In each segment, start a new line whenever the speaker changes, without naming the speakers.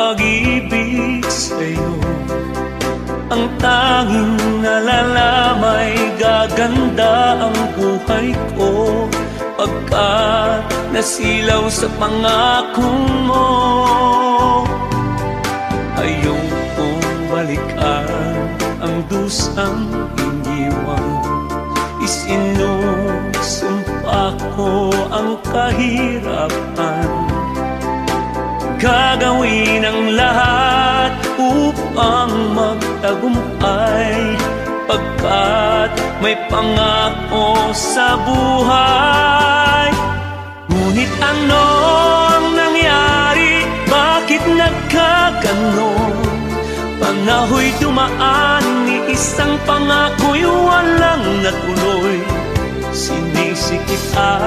pag-ibig sa'yo. Ang tanging nalalamay, gaganda ang buhay ko pagkat nasilaw sa pangako mo. Ayokong balikan ang dusang iniwan. Isinusumpa ko ang kahirapan. Gagawin ang lahat upang magtagumpay pagkat may pangako sa buhay. Ngunit ano ang nangyari? Bakit nagkaganon? Panahoy dumaan, ni isang pangako'y walang natuloy. Sinisi kita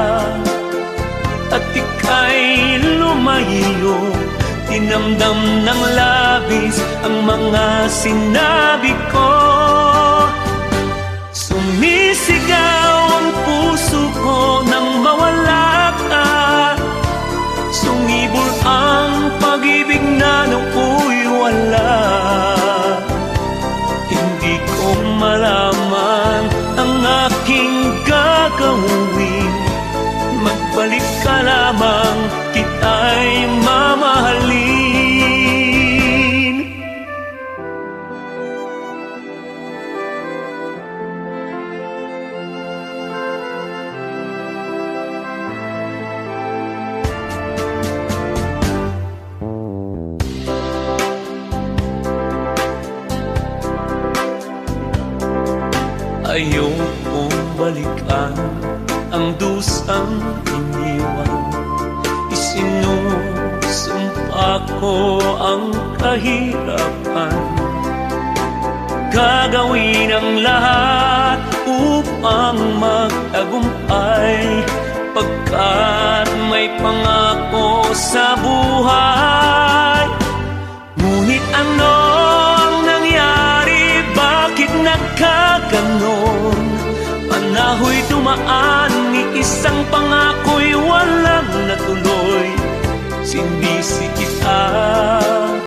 at ika'y lumayo. Tinamdam ng labis ang mga sinabi ko. Sumisigaw ang puso ko nang mawala ka. Sumibol ang pag-ibig na nooy wala. Hindi ko malaman ang aking gagawin. Magbalik ka lamang, kita'y mamahalin. Ayokong balikan ang dusang iniwan. Isinusumpa ko ang kahirapan. Gagawin ang lahat upang magtagumpay pagkat may pangako sa buhay. Ngunit ano ang nangyari? Bakit nagkaganon? Panahoy dumaan, ni isang pangako